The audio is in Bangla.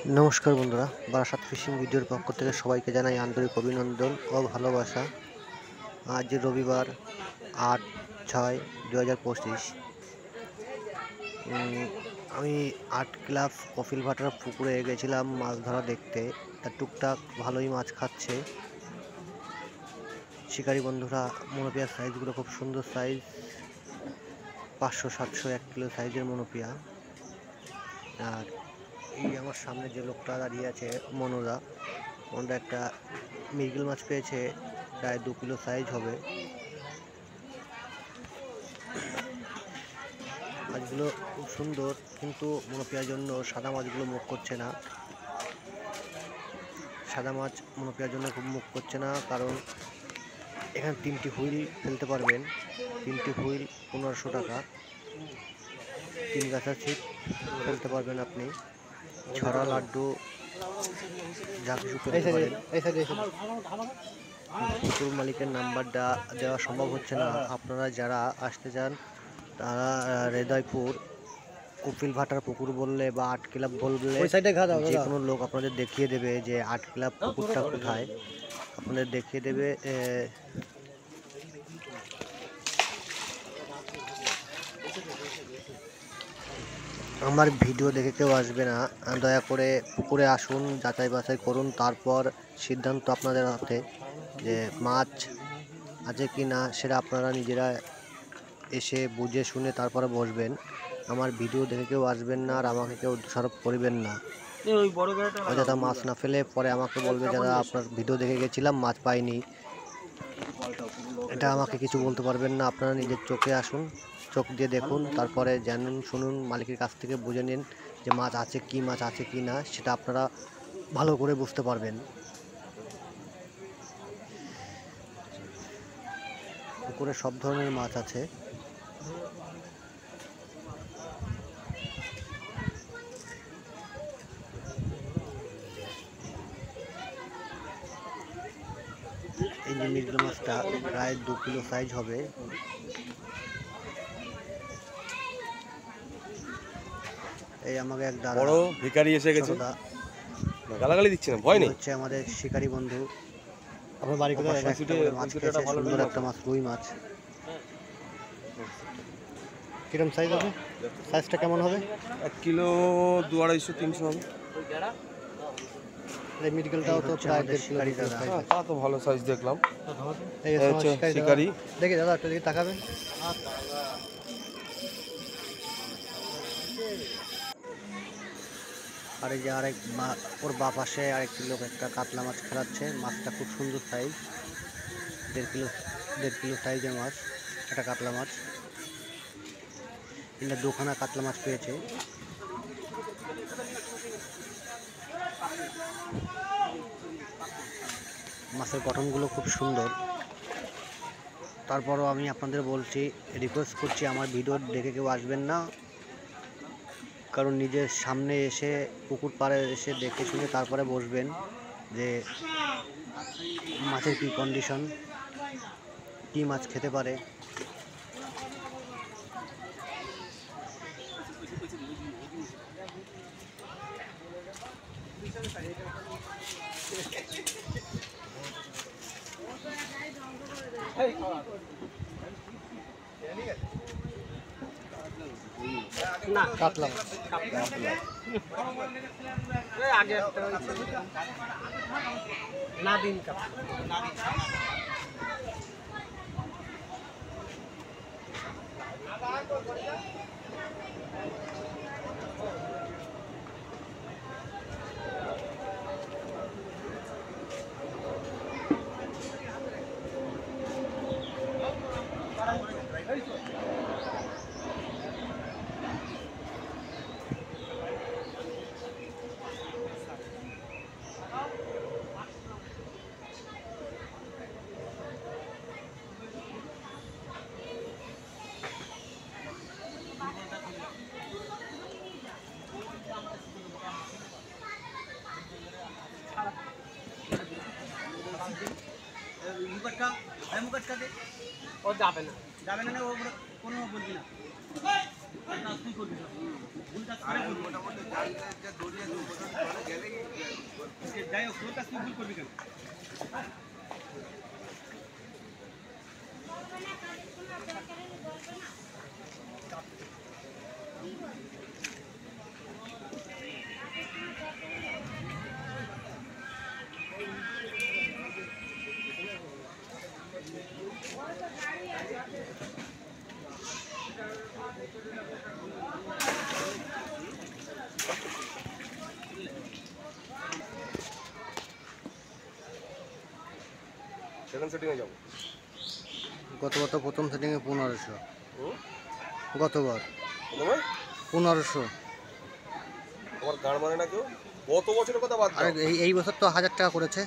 নমস্কার বন্ধুরা, বারাসাত ফিশিং ভিডিওর পক্ষ থেকে সবাইকে জানাই আন্তরিক অভিনন্দন ও ভালোবাসা। আজ রবিবার 8/6/2025। আমি আর্ট ক্লাব কপিল ভাটার পুকুরে গেছিলাম মাছ ধরা দেখতে। তার টুকটাক ভালোই মাছ খাচ্ছে শিকারী বন্ধুরা। মনোপিয়ার সাইজগুলো খুব সুন্দর সাইজ, 500, 700, 1 কিলো সাইজের মনোপিয়া। আর এই আমার সামনে যে লোকটা দাঁড়িয়ে আছে মনোদা একটা মৃগেল মাছ পেয়েছে, প্রায় 2 কিলো সাইজ হবে। মাছগুলো খুব সুন্দর, কিন্তু মনোপিয়ার জন্য সাদা মাছগুলো মুখ করছে না। সাদা মাছ মনোপিয়ার জন্য খুব মুখ করছে না, কারণ এখানে 3টি হুইল ফেলতে পারবেন। 3টি হুইল 1500 টাকা। 3 গাছা ছিপ ফেলতে পারবেন আপনি। ছড়া, লাড্ডু, যা কিছু ফেলতে পারেন। পুকুর মালিকের নাম্বারটা দেওয়া সম্ভব হচ্ছে না। আপনারা যারা আসতে চান তারা হৃদয়পুর কপিল ভাটার পুকুর বললে বা আর্ট ক্লাব বললে যে কোনো লোক আপনাদের দেখিয়ে দেবে যে আর্ট ক্লাব পুকুরটা কোথায়, আপনাদের দেখিয়ে দেবে। আমার ভিডিও দেখে কেউ আসবে না, দয়া করে পুকুরে আসুন, যাচাই বাছাই করুন, তারপর সিদ্ধান্ত আপনাদের হাতে যে মাছ আছে কি না সেটা আপনারা নিজেরা এসে বুঝে শুনে তারপরে বসবেন। আমার ভিডিও দেখে কেউ আসবেন না, আর আমাকে কেউ দোষারোপ করবেন না। অযথা মাছ না ফেলে পরে আমাকে বলবে যারা আপনার ভিডিও দেখে গেছিলাম মাছ পাইনি, এটা আমাকে কিছু বলতে পারবেন না। আপনারা নিজের চোখে আসুন, চোখ দিয়ে দেখুন, তারপরে জানুন, শুনুন, মালিকের কাছ থেকে বুঝে নিন যে মাছ আছে কি, মাছ আছে কি না, সেটা আপনারা ভালো করে বুঝতে পারবেন। পুকুরে সব ধরনের মাছ আছে। এই যে মৃগেল মাছটা প্রায় 2 কিলো সাইজ হবে। এই আমাকে এক দাদা বড় ভিখারি এসে গেছে, গালাগালি দিচ্ছে না, ভয় নেই। হচ্ছে আমাদের শিকারী বন্ধু। আপনার বাড়ি কোথায়? মাছ খেয়েছে, সুন্দর একটা মাছ, রুই মাছ। কিরম সাইজ হবে? সাইজটা কেমন হবে? 1 কিলো 200, 250, 300 হবে। এই মিরগেলটাও তো প্রায় 1.5 কিলো সাইজ। তা তো ভালো সাইজ দেখলাম। এই হচ্ছে শিকারী। দেখি দাদা, একটু দিকে তাকাবেন। আর এই যে ওর বা পাশে আরেকটি লোক একটা কাতলা মাছ খেলাচ্ছে। মাছটা খুব সুন্দর সাইজ, 1.5 কিলো সাইজের মাছ, একটা কাতলা মাছ। এটা 2খানা কাতলা মাছ পেয়েছে। মাছের গঠনগুলো খুব সুন্দর। তারপরও আমি আপনাদের বলছি, রিকোয়েস্ট করছি, আমার ভিডিও দেখে কেউ আসবেন না, কারণ নিজের সামনে এসে পুকুর পাড়ে এসে দেখে শুনে তারপরে বসবেন যে মাছের কী কন্ডিশন, কী মাছ খেতে পারে। না কাতলা মাছ আগে না দিন মুখটা দে, ও যাবে না ও কোনো বলবি না, তুই করবি না। সেকেন্ড সেটিংয়ে যাবো। গতবার তো প্রথম সেটিংয়ে 1500, হুম? গতবার প্রথমে 1500। তোমার গান মানে না কেউ? গত বছরের কথা বাদ আর দাও। এই বছর তো 1000 টাকা করেছে।